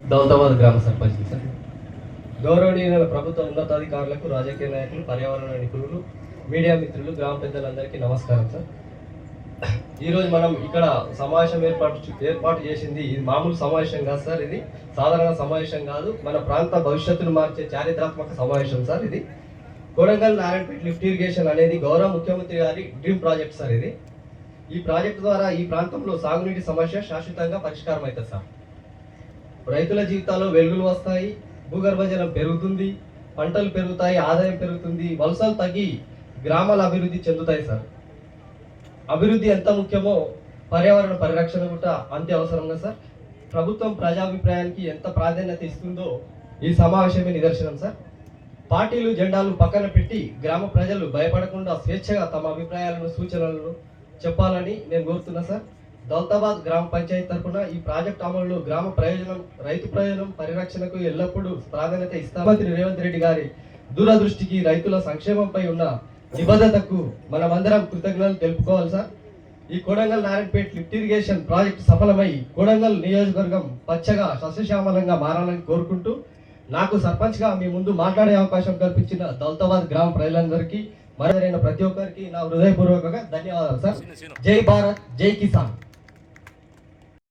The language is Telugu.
దౌలతాబాద్ గ్రామ సర్పంచ్ సార్. గౌరవనీయుల ప్రభుత్వ ఉన్నతాధికారులకు, రాజకీయ నాయకులు, పర్యావరణ నిపుణులు, మీడియా మిత్రులు, గ్రామ పెద్దలందరికీ నమస్కారం సార్. ఈరోజు మనం ఇక్కడ సమావేశం ఏర్పాటు చేసింది ఇది మామూలు సమావేశం కాదు సార్. ఇది సాధారణ సమావేశం కాదు, మన ప్రాంత భవిష్యత్తును మార్చే చారిత్రాత్మక సమావేశం సార్. ఇది కొడంగల్ నారాయణపేట లిఫ్ట్ ఇరిగేషన్ అనేది గౌరవ ముఖ్యమంత్రి గారి డ్రీమ్ ప్రాజెక్ట్ సార్. ఇది ఈ ప్రాజెక్టు ద్వారా ఈ ప్రాంతంలో సాగునీటి సమస్య శాశ్వతంగా పరిష్కారం అవుతుంది సార్. రైతుల జీవితాల్లో వెలుగులు వస్తాయి, భూగర్భ జలం పెరుగుతుంది, పంటలు పెరుగుతాయి, ఆదాయం పెరుగుతుంది, వలసలు తగ్గి గ్రామాల అభివృద్ధి చెందుతాయి సార్. అభివృద్ధి ఎంత ముఖ్యమో పర్యావరణ పరిరక్షణ కూడా అంతే అవసరంగా సార్. ప్రభుత్వం ప్రజాభిప్రాయానికి ఎంత ప్రాధాన్యత ఇస్తుందో ఈ సమావేశమే నిదర్శనం సార్. పార్టీలు జెండాలు పక్కన పెట్టి గ్రామ ప్రజలు భయపడకుండా స్వేచ్ఛగా తమ అభిప్రాయాలను, సూచనలను చెప్పాలని నేను కోరుతున్నా సార్. దౌలతాబాద్ గ్రామ పంచాయతీ తరఫున ఈ ప్రాజెక్ట్ అమలులో గ్రామ ప్రయోజనం, రైతు ప్రయోజనం పరిరక్షణకు ఎల్లప్పుడూ ప్రాధాన్యత ఇస్తాం. మంత్రి రేవంత్ రెడ్డి గారి దూరదృష్టికి, రైతుల సంక్షేమంపై ఉన్న నిబద్ధతకు మనమందరం కృతజ్ఞతలు తెలుపుకోవాలి సార్. ఈ Kodangal Narayanpet lift irrigation project సఫలమై కొడంగల్ నియోజకవర్గం పచ్చగా సస్యశ్యామలంగా మారాలని కోరుకుంటూ, నాకు సర్పంచ్గా మీ ముందు మాట్లాడే అవకాశం కల్పించిన దౌలతాబాద్ గ్రామ ప్రజలందరికీ, మరైన ప్రతి ఒక్కరికి నా హృదయపూర్వకంగా ధన్యవాదాలు సార్. జై భారత్, జై కిసాన్.